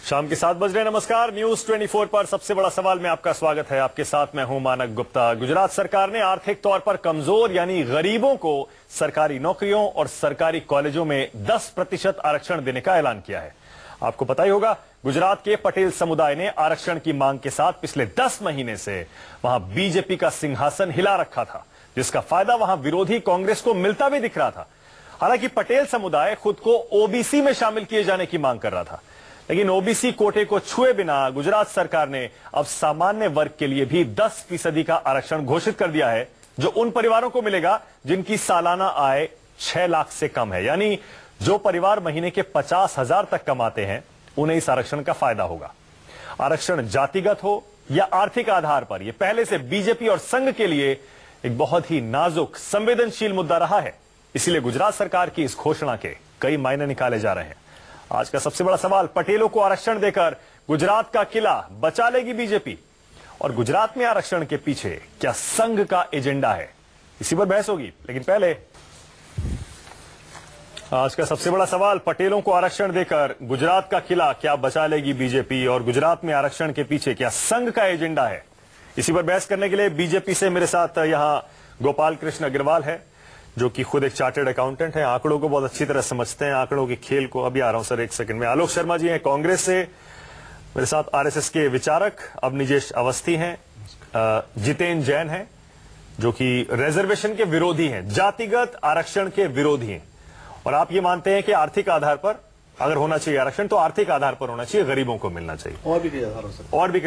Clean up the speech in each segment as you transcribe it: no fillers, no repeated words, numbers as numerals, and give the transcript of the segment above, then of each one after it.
शाम के 7 बज रहे। नमस्कार, न्यूज 24 पर सबसे बड़ा सवाल में आपका स्वागत है। आपके साथ मैं हूं मानक गुप्ता। गुजरात सरकार ने आर्थिक तौर पर कमजोर यानी गरीबों को सरकारी नौकरियों और सरकारी कॉलेजों में 10% आरक्षण देने का ऐलान किया है। आपको पता ही होगा, गुजरात के पटेल समुदाय ने आरक्षण की मांग के साथ पिछले 10 महीने से वहां बीजेपी का सिंहासन हिला रखा था, जिसका फायदा वहां विरोधी कांग्रेस को मिलता भी दिख रहा था। हालांकि पटेल समुदाय खुद को ओबीसी में शामिल किए जाने की मांग कर रहा था, लेकिन ओबीसी कोटे को छुए बिना गुजरात सरकार ने अब सामान्य वर्ग के लिए भी 10% का आरक्षण घोषित कर दिया है, जो उन परिवारों को मिलेगा जिनकी सालाना आय 6 लाख से कम है। यानी जो परिवार महीने के 50,000 तक कमाते हैं, उन्हें इस आरक्षण का फायदा होगा। आरक्षण जातिगत हो या आर्थिक आधार पर, यह पहले से बीजेपी और संघ के लिए एक बहुत ही नाजुक संवेदनशील मुद्दा रहा है। इसीलिए गुजरात सरकार की इस घोषणा के कई मायने निकाले जा रहे हैं। आज का सबसे बड़ा सवाल, पटेलों को आरक्षण देकर गुजरात का किला बचा लेगी बीजेपी? और गुजरात में आरक्षण के पीछे क्या संघ का एजेंडा है? इसी पर बहस होगी। लेकिन पहले आज का सबसे बड़ा सवाल, पटेलों को आरक्षण देकर गुजरात का किला क्या बचा लेगी बीजेपी? और गुजरात में आरक्षण के पीछे क्या संघ का एजेंडा है? इसी पर बहस करने के लिए बीजेपी से मेरे साथ यहां गोपाल कृष्ण अग्रवाल है, जो कि खुद एक चार्टर्ड अकाउंटेंट है, आंकड़ों को बहुत अच्छी तरह समझते हैं, आंकड़ों के खेल को। अभी आ रहा हूं सर, एक सेकंड में। आलोक शर्मा जी हैं कांग्रेस से, मेरे साथ आरएसएस के विचारक अवनिजेश अवस्थी हैं, जितेंद्र जैन हैं, जो कि रिजर्वेशन के विरोधी हैं, जातिगत आरक्षण के विरोधी हैं। और आप ये मानते हैं कि आर्थिक आधार पर अगर होना चाहिए आरक्षण, तो आर्थिक आधार पर होना चाहिए, गरीबों को मिलना चाहिए। और भी कई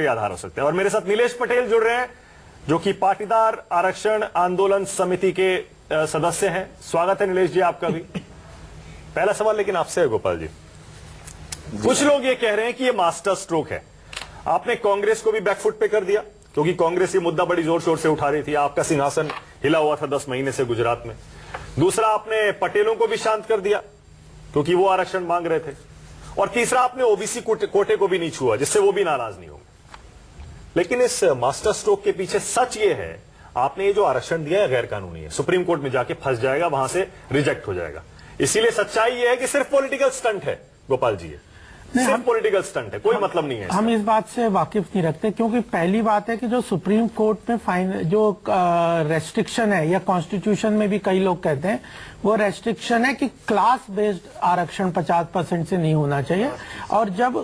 आधार हो सकते हैं। और मेरे साथ नीलेश पटेल जुड़ रहे हैं, जो कि पाटीदार आरक्षण आंदोलन समिति के सदस्य हैं। स्वागत है नीलेश जी आपका भी। पहला सवाल लेकिन आपसे है गोपाल जी। कुछ लोग ये कह रहे हैं कि ये मास्टर स्ट्रोक है, आपने कांग्रेस को भी बैकफुट पे कर दिया, क्योंकि कांग्रेस ये मुद्दा बड़ी जोर शोर से उठा रही थी। आपका सिंहासन हिला हुआ था 10 महीने से गुजरात में। दूसरा, आपने पटेलों को भी शांत कर दिया, क्योंकि वो आरक्षण मांग रहे थे। और तीसरा, आपने ओबीसी कोटे को भी नहीं छुआ, जिससे वो भी नाराज नहीं होंगे। लेकिन इस मास्टर स्ट्रोक के पीछे सच ये है, आपने ये जो आरक्षण दिया है गैर कानूनी है, सुप्रीम कोर्ट में जाके फंस जाएगा, वहां से रिजेक्ट हो जाएगा। इसीलिए सच्चाई ये है कि सिर्फ पॉलिटिकल स्टंट है गोपाल जी, सिर्फ पॉलिटिकल स्टंट है, कोई मतलब नहीं है। हम इस बात से वाकिफ नहीं रखते, क्योंकि पहली बात है कि जो सुप्रीम कोर्ट में जो रेस्ट्रिक्शन है, या कॉन्स्टिट्यूशन में भी कई लोग कहते हैं, वो रेस्ट्रिक्शन है कि क्लास बेस्ड आरक्षण 50% से नहीं होना चाहिए, और जब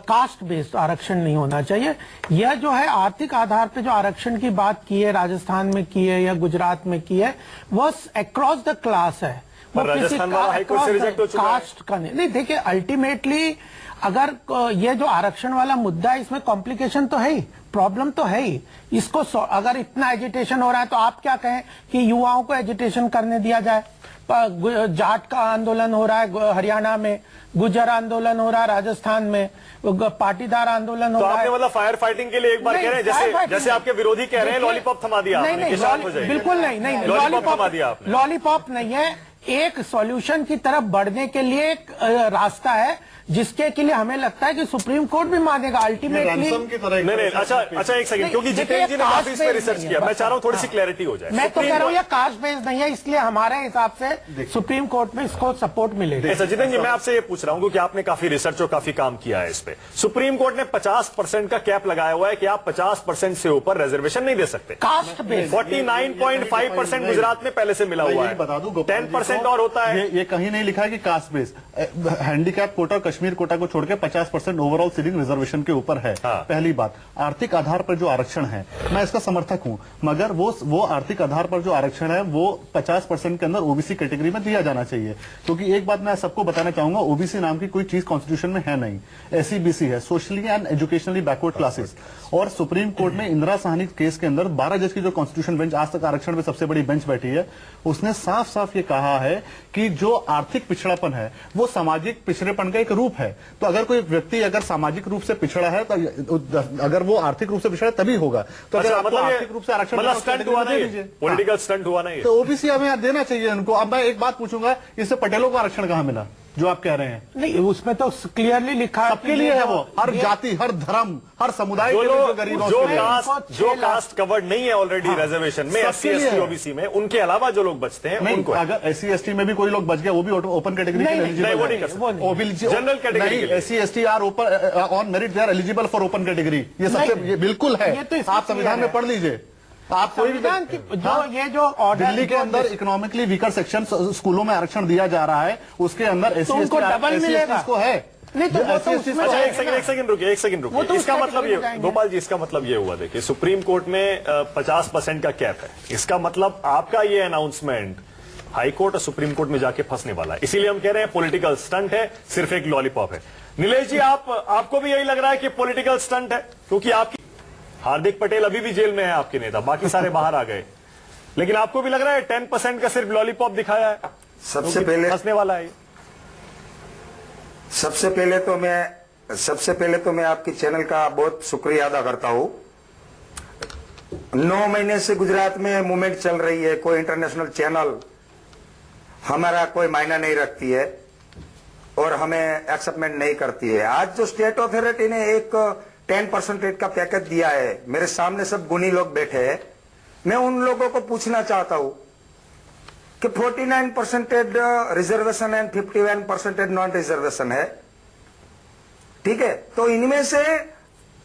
कास्ट बेस्ड आरक्षण नहीं होना चाहिए। यह जो है आर्थिक आधार पे जो आरक्षण की बात की है, राजस्थान में की है या गुजरात में की है, वह अक्रॉस द क्लास है। वो राजस्थान वाला हाईकोर्ट से रिजेक्ट हो चुका है। कास्ट का नहीं। देखिए, अल्टीमेटली अगर ये जो आरक्षण वाला मुद्दा है, इसमें कॉम्प्लिकेशन तो है ही, प्रॉब्लम तो है ही। इसको अगर इतना एजिटेशन हो रहा है, तो आप क्या कहें कि युवाओं को एजिटेशन करने दिया जाए? जाट का आंदोलन हो रहा है हरियाणा में, गुर्जर आंदोलन हो रहा है राजस्थान में, पाटीदार आंदोलन हो रहा है। आपने मतलब फायर फाइटिंग के लिए एक बार कह रहे हैं, जैसे आपके विरोधी कह रहे हैं लॉलीपॉप थमा दिया आपने, बिल्कुल नहीं, लॉलीपॉप थमा दिया आपने। लॉलीपॉप नहीं है, एक सॉल्यूशन की तरफ बढ़ने के लिए एक रास्ता है, जिसके के लिए हमें लगता है कि सुप्रीम कोर्ट भी मानेगा अल्टीमेटली। नहीं, अच्छा एक सेकंड, क्योंकि जितेंद्र जी ने काफी इस पे रिसर्च किया, मैं चाह रहा हूँ थोड़ी सी क्लैरिटी हो जाए। मैं तो कह रहा हूँ ये कास्ट बेस्ड नहीं है, इसलिए हमारे हिसाब से सुप्रीम कोर्ट में इसको सपोर्ट मिलेगा। ऐसा जितेंद्र जी, मैं आपसे ये पूछ रहा हूँ, क्योंकि आपने काफी रिसर्च और काफी काम किया है इस पे। सुप्रीम कोर्ट ने 50% का कैप लगाया हुआ है कि आप 50% से ऊपर रिजर्वेशन नहीं दे सकते। कास्ट बेस्ड 49.5% गुजरात में पहले से मिला हुआ है, बता दूं 10% और होता है। ये कहीं नहीं लिखा है कि caste based, handicap quota, Kashmir quota को छोड़ के 50% ओवरऑल सीटिंग रिजर्वेशन के ऊपर है। पहली बात, आर्थिक आधार पर जो आरक्षण है, मैं इसका समर्थक हूं, मगर वो आर्थिक आधार पर जो आरक्षण है, वो 50% के अंदर ओबीसी कैटेगरी में दिया जाना चाहिए। क्योंकि एक बात मैं सबको बताना चाहूंगा, ओबीसी नाम की कोई चीज कॉन्स्टिट्यूशन में है नहीं। एससीबीसी है, socially and educationally backward classes. और सुप्रीम कोर्ट में इंदिरा साहनी केस के अंदर 12 जज की जो कॉन्स्टिट्यूशन बेंच, आज तक आरक्षण में सबसे बड़ी बेंच बैठी है, उसने साफ साफ ये कहा है कि जो आर्थिक पिछड़ापन है, वो सामाजिक पिछड़ेपन का एक रूप है। तो अगर कोई व्यक्ति अगर सामाजिक रूप से पिछड़ा है, तो अगर वो आर्थिक रूप से पिछड़ा तभी होगा। तो अगर आपको आर्थिक रूप से आरक्षण पॉलिटिकल स्टंट हुआ नहीं, तो ओबीसी हमें देना चाहिए उनको। अब मैं एक बात पूछूंगा, इससे पटेलों को आरक्षण कहां मिला? जो आप कह रहे हैं? नहीं, उसमें तो क्लियरली लिखा है सबके लिए है वो, हर जाति, हर धर्म, हर समुदाय के लिए, जो गरीब जो कास्ट कवर्ड नहीं है ऑलरेडी रिजर्वेशन में, SC ST OBC में, उनके अलावा जो लोग बचते हैं उनको। अगर SC ST में भी कोई लोग बच गए, वो भी ओपन कैटेगरी के एलिजिबल है। General category SC ST are on merit, they are eligible for open category. ये सबसे बिल्कुल है, आप संविधान में पढ़ लीजिए। आप कोई भी दिल्ली के अंदर इकोनॉमिकली वीकर सेक्शन स्कूलों में आरक्षण दिया जा रहा है, उसके अंदर SC ST को है। नहीं तो अच्छा, एक सेकंड रुकिए। इसका मतलब ये, गोपाल जी, इसका मतलब ये हुआ, देखिए सुप्रीम कोर्ट में 50% का कैप है। इसका मतलब आपका ये अनाउंसमेंट हाई कोर्ट और सुप्रीम कोर्ट में जाके फंसने वाला है। इसीलिए हम कह रहे हैं पॉलिटिकल स्टंट है, सिर्फ एक लॉलीपॉप है। नीलेश जी, आपको भी यही लग रहा है कि पॉलिटिकल स्टंट है? क्योंकि आपकी हार्दिक पटेल अभी भी जेल में है, आपके नेता, बाकी सारे बाहर आ गए, लेकिन आपको भी लग रहा है 10% का सिर्फ लॉलीपॉप दिखाया है? सबसे पहले फंसने वाला है। सबसे पहले तो मैं आपकी चैनल का बहुत शुक्रिया अदा करता हूं। 9 महीने से गुजरात में मूवमेंट चल रही है, कोई इंटरनेशनल चैनल हमारा कोई मायना नहीं रखती है और हमें एक्सेप्टमेंट नहीं करती है। आज जो स्टेट अथॉरिटी ने एक 10% का पैकेज दिया है, मेरे सामने सब गुनी लोग बैठे हैं, मैं उन लोगों को पूछना चाहता हूं कि 49% रिजर्वेशन एंड 51% नॉन रिजर्वेशन है, ठीक है? तो इनमें से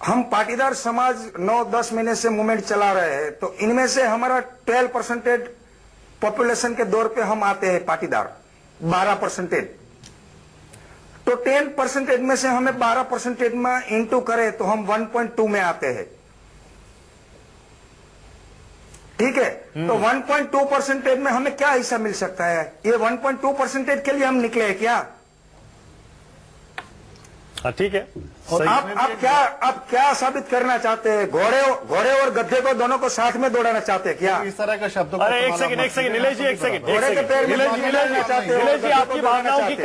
हम पाटीदार समाज 9-10 महीने से मूवमेंट चला रहे हैं, तो इनमें से हमारा 12% पॉपुलेशन के दौर पे हम आते हैं पाटीदार, 12%। तो 10% में से हमें 12% में इंटू करें तो हम 1.2 में आते हैं, ठीक है? तो 1.2% में हमें क्या हिस्सा मिल सकता है? ये 1.2% के लिए हम निकले हैं क्या? ठीक है। आप क्या साबित करना चाहते हैं? घोड़े और गधे को दोनों को साथ में दौड़ाना चाहते हैं क्या? इस तरह का शब्द। अरे एक सेकंड नीलेश जी, एक सेकंड। नीलेश जी, आपकी भावनाओं की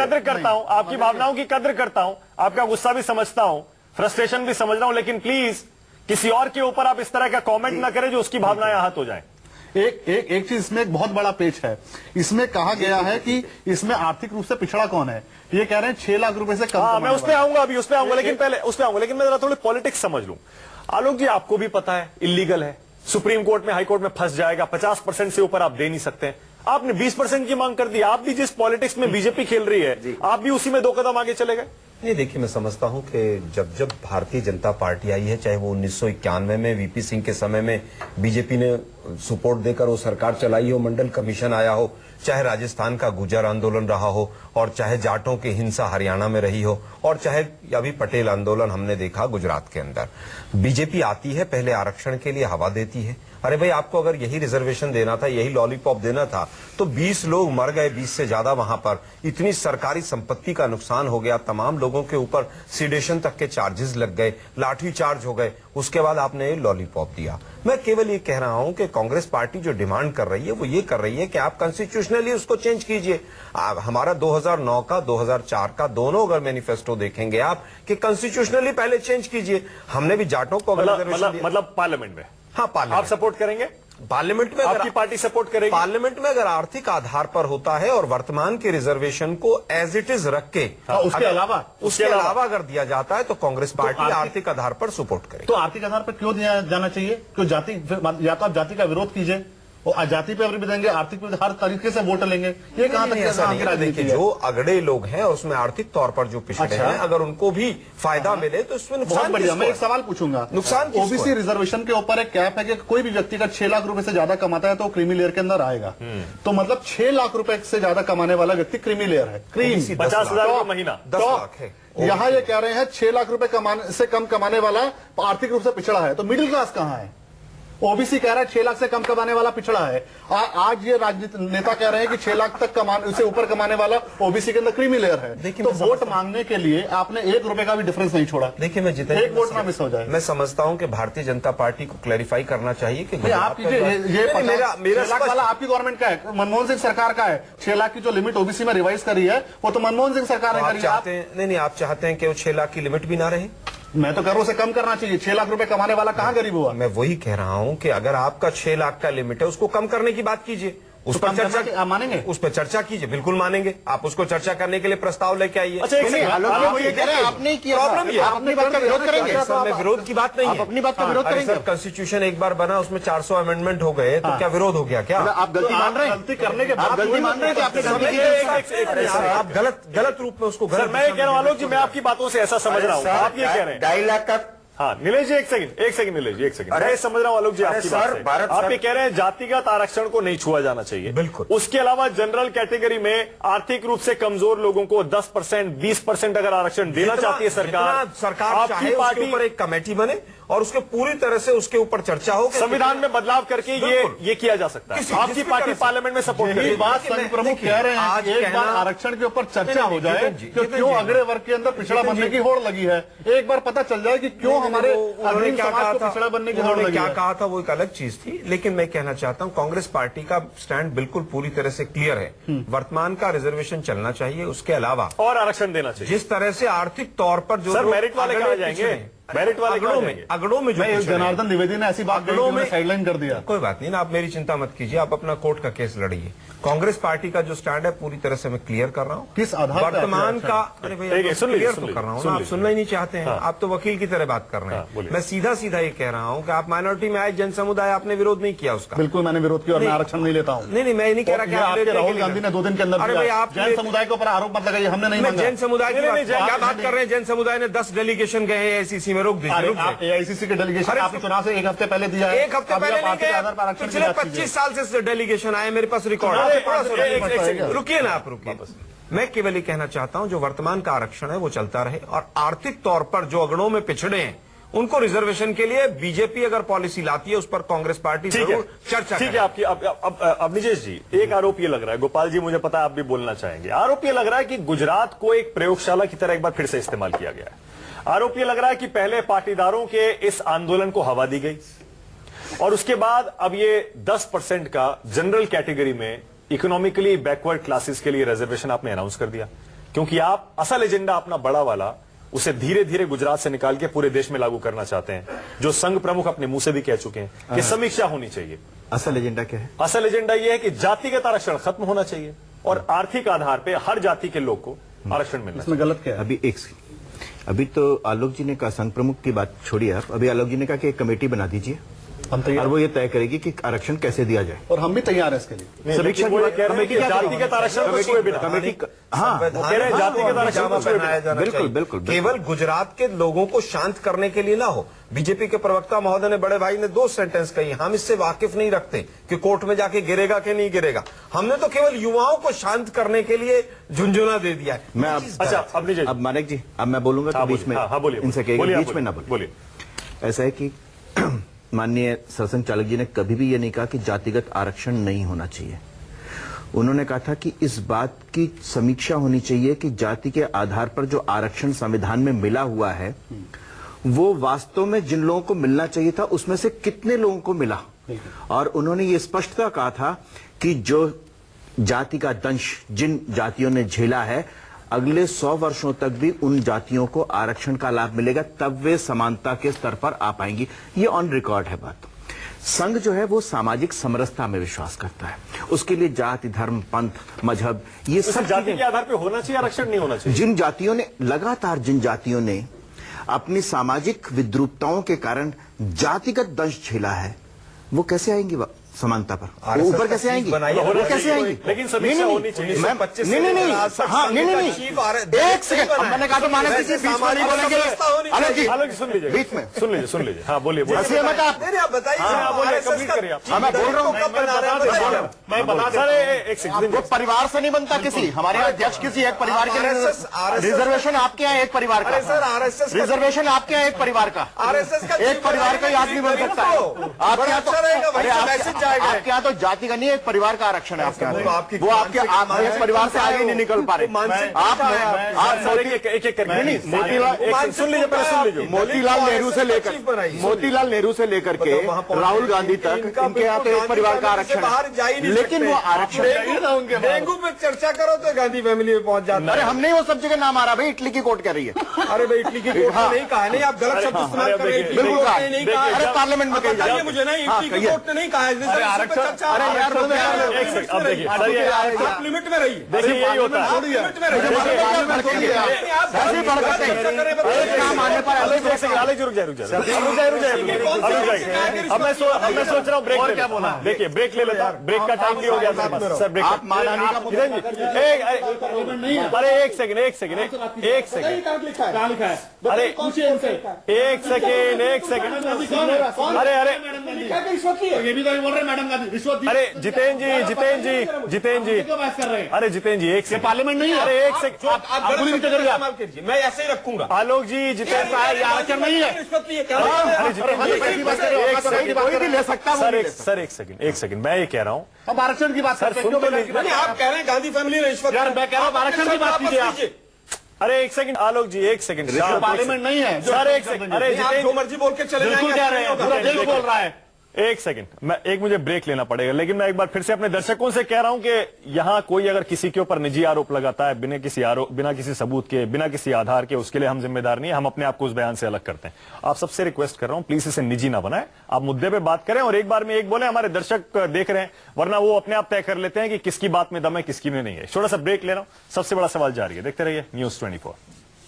कदर करता हूं, आपका गुस्सा भी समझता हूं, फ्रस्ट्रेशन भी समझ रहा हूं, लेकिन प्लीज किसी और के ऊपर आप इस तरह का कमेंट ना करें जो उसकी भावनाएं आहत हो जाएं। एक चीज इसमें एक बहुत बड़ा पेच है। इसमें कहा गया है कि इसमें आर्थिक रूप से पिछड़ा कौन है। ये कह रहे हैं 6 लाख रुपए से कम। मैं उस पे आऊंगा, अभी उस पे आऊंगा, लेकिन पहले उस पे आऊंगा, लेकिन मैं जरा थोड़ी पॉलिटिक्स समझ लूं। आलोक जी, आपको भी पता है इलीगल है, सुप्रीम कोर्ट में, हाई कोर्ट में फंस जाएगा, 50% से ऊपर आप दे नहीं सकते। आपने 20% की मांग कर दी। आप भी जिस पॉलिटिक्स में बीजेपी खेल रही है, आप भी उसी में 2 कदम आगे चले गए। नहीं, देखिए, मैं समझता हूं कि जब भारतीय जनता पार्टी आई है, चाहे वो 1991 में वीपी सिंह के समय में बीजेपी ने सपोर्ट देकर वो सरकार चलाई हो, मंडल कमीशन आया हो, चाहे राजस्थान का गुर्जर आंदोलन रहा हो, और चाहे जाटों की हिंसा हरियाणा में रही हो, और चाहे अभी पटेल आंदोलन हमने देखा गुजरात के अंदर, बीजेपी आती है, पहले आरक्षण के लिए हवा देती है। अरे भाई, आपको अगर यही रिजर्वेशन देना था, यही लॉलीपॉप देना था, तो 20 लोग मर गए, 20 से ज्यादा वहां पर, इतनी सरकारी संपत्ति का नुकसान हो गया, तमाम लोगों के ऊपर सिडेशन तक के चार्जेस लग गए, लाठी चार्ज हो गए, उसके बाद आपने लॉलीपॉप दिया। मैं केवल ये कह रहा हूं कि कांग्रेस पार्टी जो डिमांड कर रही है वो ये कर रही है कि आप कॉन्स्टिट्यूशनली उसको चेंज कीजिए। हमारा 2009 का, 2004 का दोनों अगर मैनिफेस्टो देखेंगे आप, कि कॉन्स्टिट्यूशनली पहले चेंज कीजिए। हमने भी जाटों को मतलब पार्लियामेंट में, हाँ, पार्लियामेंट आप सपोर्ट करेंगे? पार्लियामेंट में आपकी पार्टी सपोर्ट करेगी? पार्लियामेंट में अगर आर्थिक आधार पर होता है और वर्तमान के रिजर्वेशन को एज इट इज रख के, उसके अलावा अगर दिया जाता है तो कांग्रेस पार्टी आर्थिक आधार पर सपोर्ट करेगी। तो आर्थिक आधार पर क्यों दिया जाना चाहिए? क्यों जाति, या तो आप जाति का विरोध कीजिए, और जाति पे भी देंगे, आर्थिक पे हर तरीके से वोट लेंगे। ये कहां तक ऐसा नहीं है? देखिए, जो अगड़े लोग हैं उसमें आर्थिक तौर पर जो पिछड़े हैं, अगर उनको भी फायदा मिले तो इसमें नुकसान। बढ़िया। मैं एक सवाल पूछूंगा, नुकसान ओबीसी रिजर्वेशन के ऊपर एक कैप है कि कोई भी व्यक्ति का 6 लाख रुपए से ज्यादा कमाता है तो क्रीमी लेयर के अंदर आएगा। तो मतलब 6 लाख रुपए से ज्यादा कमाने वाला व्यक्ति क्रीमी लेयर है। 50,000 महीना, 10 लाख है। यहाँ ये कह रहे हैं 6 लाख रुपए से कम कमाने वाला आर्थिक रूप से पिछड़ा है। तो मिडिल क्लास कहाँ है? ओबीसी कह रहा है 6 लाख से कम कमाने वाला पिछड़ा है। आज ये राजनीतिक नेता कह रहे हैं कि 6 लाख तक उससे ऊपर कमाने वाला ओबीसी के अंदर क्रीमी लेयर है। तो वोट मांगने के लिए आपने 1 रुपए का भी डिफरेंस नहीं छोड़ा। देखिए, मैं जितने एक वोट ना मिस हो जाए। मैं समझता हूं कि भारतीय जनता पार्टी को क्लैरिफाई करना चाहिए कि आप ये 6 लाख वाला आपकी गवर्नमेंट का है, मनमोहन सिंह सरकार का है। 6 लाख की जो लिमिट ओबीसी में रिवाइज करी है वो तो मनमोहन सिंह सरकार ने करी है। नहीं, आप चाहते हैं कि वो 6 लाख की लिमिट भी ना रहे? मैं तो कह रहा हूं उसे कम करना चाहिए। 6 लाख रुपए कमाने वाला कहां गरीब हुआ? मैं वही कह रहा हूं कि अगर आपका 6 लाख का लिमिट है उसको कम करने की बात कीजिए, उस पर चर्चा मानेंगे? उस पर चर्चा कीजिए, बिल्कुल मानेंगे। आप उसको चर्चा करने के लिए प्रस्ताव लेके आइए। अच्छा, आपने किया, प्रॉब्लम ये अपनी बात का विरोध करेंगे? मैं विरोध की बात नहीं है, अपनी बात का विरोध करेंगे? सर, कॉन्स्टिट्यूशन एक बार बना, उसमें 400 अमेंडमेंट हो गए, तो क्या विरोध हो गया? क्या आप गलती मान रहे हैं? गलती करने के बाद गलती मान रहे हैं कि आपने गलती की? आप गलत रूप में उसको सर, मैं कह रहा हूं आलोक जी, मैं आपकी बातों से ऐसा समझ रहा हूं, आप ये कह रहे हैं 2.5 लाख का। हाँ नीलेश जी, एक सेकंड नीलेश जी, एक सेकंड। मैं समझ रहा हूँ आलोक जी आपकी बात से। आप ये कह रहे हैं जातिगत आरक्षण को नहीं छुआ जाना चाहिए, बिल्कुल। उसके अलावा जनरल कैटेगरी में आर्थिक रूप से कमजोर लोगों को 10%, 20% अगर आरक्षण देना चाहती है सरकार आपकी पार्टी ऊपर एक कमेटी बने और उसके पूरी तरह से उसके ऊपर चर्चा हो, संविधान में बदलाव करके ये किया जा सकता है। आपकी पार्टी पार्लियामेंट में सपोर्ट करेगी। बात संघ प्रमुख कह रहे हैं, आज एक बार आरक्षण के ऊपर चर्चा हो जाए कि क्यों अगड़े वर्ग के अंदर पिछड़ा बनने की होड़ लगी है, एक बार पता चल जाए कि क्यों हमारे अग्रिम समाज को पिछड़ा बनने की होड़ लगी है। क्या कहा था वो एक अलग चीज थी, लेकिन मैं कहना चाहता हूं कांग्रेस पार्टी का स्टैंड बिल्कुल पूरी तरह से क्लियर है। वर्तमान का रिजर्वेशन चलना चाहिए, उसके अलावा और आरक्षण देना चाहिए। जिस तरह से आर्थिक तौर पर जो सर मेरिट वाले कहा जाएंगे, मेरिट वाले अगड़ों में जो जनार्दन द्विवेदी ने ऐसी बात साइडलाइन कर दिया। कोई बात नहीं ना, आप मेरी चिंता मत कीजिए, आप अपना कोर्ट का केस लड़िए। कांग्रेस पार्टी का जो स्टैंड है पूरी तरह से मैं क्लियर कर रहा हूँ। किस आधार पर? वर्तमान का, अरे भैया क्लियर तो कर रहा हूँ ना, आप सुनना ही नहीं चाहते हैं। आप तो वकील की तरह बात कर रहे हैं। मैं सीधा सीधा ये कह रहा हूँ कि आप माइनॉरिटी में आए जन समुदाय, आपने विरोध नहीं किया उसका। बिल्कुल मैंने विरोध किया और मैं आरक्षण नहीं लेता हूँ। नहीं, मैं नहीं कह रहा कि राहुल गांधी ने 2 दिन के अंदर, अरे भाई आप जैन समुदाय के ऊपर आरोप मत लगाइए, हमने नहीं। जैन समुदाय की क्या बात कर रहे हैं? जैन समुदाय ने 10 डेलीगेशन गए हैं AICC में, रोक दीजिए। AICC के डेलीगेशन आपके चुनाव से 1 हफ्ते पहले दिया है। 1 हफ्ते पहले नहीं गए, पिछले 25 साल से डेलीगेशन आए, मेरे पास रिकॉर्ड। रुकिए ना, आप रुकिए। मैं केवल ये कहना चाहता हूं जो वर्तमान का आरक्षण है वो चलता रहे, और आर्थिक तौर पर जो अगड़ों में पिछड़े हैं उनको रिजर्वेशन के लिए बीजेपी अगर पॉलिसी लाती है उस पर कांग्रेस पार्टी जरूर चर्चा। ठीक है आपकी। अब निजेश जी, एक आरोप ये लग रहा है, गोपाल जी मुझे पता है आप भी बोलना चाहेंगे। आरोप ये लग रहा है कि गुजरात को एक प्रयोगशाला की तरह एक बार फिर से इस्तेमाल किया गया है। आरोप ये लग रहा है कि पहले पाटीदारों के इस आंदोलन को हवा दी गई और उसके बाद अब ये 10% का जनरल कैटेगरी में इकोनॉमिकली बैकवर्ड क्लासेस के लिए रिजर्वेशन आपने अनाउंस कर दिया, क्योंकि आप असल एजेंडा अपना बड़ा वाला उसे धीरे धीरे गुजरात से निकाल के पूरे देश में लागू करना चाहते हैं, जो संघ प्रमुख अपने मुंह से भी कह चुके हैं कि समीक्षा होनी चाहिए। असल एजेंडा क्या है? असल एजेंडा यह है कि जातिगत आरक्षण खत्म होना चाहिए और आर्थिक आधार पर हर जाति के लोग को आरक्षण मिलना। इसमें गलत क्या है? अभी तो आलोक जी ने कहा, संघ प्रमुख की बात छोड़िए आप, अभी आलोक जी ने कहा कि एक कमेटी बना दीजिए हम तैयार, और वो ये तय करेगी कि आरक्षण कैसे दिया जाए, और हम भी तैयार है इसके लिए। समीक्षा की बात कह रहे हैं कि जातिगत आरक्षण को छुए बिना कमेटी, हाँ कह रहे हैं जातिगत आरक्षण को छुए बिना। बिल्कुल। केवल गुजरात के लोगों को शांत करने के लिए ना हो। बीजेपी के प्रवक्ता महोदय ने, बड़े भाई ने 2 सेंटेंस कही, हम इससे वाकिफ नहीं रखते कि कोर्ट में जाके गिरेगा कि नहीं गिरेगा, हमने तो केवल युवाओं को शांत करने के लिए झुंझुना दे दिया है। मैं अच्छा अब मानिक जी, अब मैं बोलूंगा तो बीच में इनसे कहेगा, बीच में ना बोलिए। ऐसा है कि माननीय सरसंघ चालक जी ने कभी भी ये नहीं कहा कि जातिगत आरक्षण नहीं होना चाहिए। उन्होंने कहा था कि इस बात की समीक्षा होनी चाहिए कि जाति के आधार पर जो आरक्षण संविधान में मिला हुआ है वो वास्तव में जिन लोगों को मिलना चाहिए था उसमें से कितने लोगों को मिला। और उन्होंने ये स्पष्टता कहा था कि जो जाति का दंश जिन जातियों ने झेला है, अगले 100 वर्षों तक भी उन जातियों को आरक्षण का लाभ मिलेगा, तब वे समानता के स्तर पर आ पाएंगी। ये ऑन रिकॉर्ड है बात। संघ जो है वो सामाजिक समरसता में विश्वास करता है, उसके लिए जाति, धर्म, पंथ, मजहब, ये सब जाति के आधार पर होना चाहिए, आरक्षण नहीं होना चाहिए। जिन जातियों ने अपनी सामाजिक विद्रूपताओं के कारण जातिगत दंश झेला है, वो कैसे आएंगी समानता पर? वो ऊपर कैसे आएंगी? वो कैसे आएंगी? लेकिन समीक्षा होनी चाहिए। नहीं, एक सेकंड, मैंने कहा तो मानस जी बोलेंगे। अलग सुन लीजिए, बीच में सुन लीजिए। हाँ बोलिए। आप बताइए, कंप्लीट करिए आप। मैं बोल रहा हूँ, मैं बता वो परिवार से नहीं बनता किसी, हमारे अध्यक्ष किसी एक परिवार के लिए रिजर्वेशन आपके यहाँ एक परिवार का, रिजर्वेशन आपके यहाँ एक परिवार का, एक परिवार का आदमी बन सकता है। आपके यहाँ तो जाति का नहीं, एक परिवार का आरक्षण है आपके यहाँ। वो आपके परिवार से आगे नहीं निकल पा रहे। मोतीलाल नेहरू से लेकर के राहुल गांधी तक इनके यहाँ तो एक परिवार का आरक्षण है, लेकिन वो आरक्षण डेंगू पे चर्चा करो तो गांधी फैमिली में पहुंच जाता है। अरे हमने वो सब जगह नाम आ रहा भाई, इटली की कोर्ट कह रही है। अरे भाई इटली की कोर्ट नहीं कहा, नहीं आप गलत शब्द इस्तेमाल कर रहे हैं। बिल्कुल, अरे पार्लियामेंट में कही मुझे नहीं, इटली की कोर्ट ने नहीं कहा, अरे आरक्षण, अरे यार एक सेकंड, अब देखिए सर, ये आप लिमिट में रहिए, देखिए यही होता है। लिमिट में रहिए। अब मैं सोच रहा हूँ ब्रेक, क्या बोला, देखिए ब्रेक ले लेता, ब्रेक का टाइम भी हो गया सर, ब्रेक। अरे एक सेकंड, अरे एक सेकंड, अरे ये भी तो बोल रहे मैडम गांधी रिश्वत, अरे जितेंद्र जी, अरे जितेंद्र जी एक सेकंड, पार्लियामेंट नहीं है, अरे एक सेकंड, आप कीजिए, मैं ऐसे ही रखूंगा। आलोक जी, जितेंद्र आरक्षण नहीं है, अरे सर एक सेकंड, मैं ये कह रहा हूँ, अब आरक्षण की बात सर सुन तो लीजिए। आप कह रहे हैं गांधी फैमिली ने रिश्वत, यार मैं कह रहा हूँ आरक्षण की बात कीजिए आप। अरे एक सेकंड आलोक जी, एक सेकंड, पार्लियामेंट नहीं है सर, एक सेकंड, अरे आप जो मर्जी बोल के चले बिल्कुल कह रहे हैं, पूरा देश बोल रहा है। एक सेकंड, मुझे ब्रेक लेना पड़ेगा, लेकिन मैं एक बार फिर से अपने दर्शकों से कह रहा हूं कि यहां कोई अगर किसी के ऊपर निजी आरोप लगाता है बिना किसी सबूत के, बिना किसी आधार के, उसके लिए हम जिम्मेदार नहीं है, हम अपने आप को उस बयान से अलग करते हैं। आप सबसे रिक्वेस्ट कर रहा हूं, प्लीज इसे निजी ना बनाएं, आप मुद्दे पे बात करें और एक बार में एक बोले, हमारे दर्शक देख रहे हैं, वरना वो अपने आप तय कर लेते हैं कि किसकी बात में दम है, किसकी में नहीं है। थोड़ा सा ब्रेक ले रहा हूं, सबसे बड़ा सवाल जारी है, देखते रहिए News 24।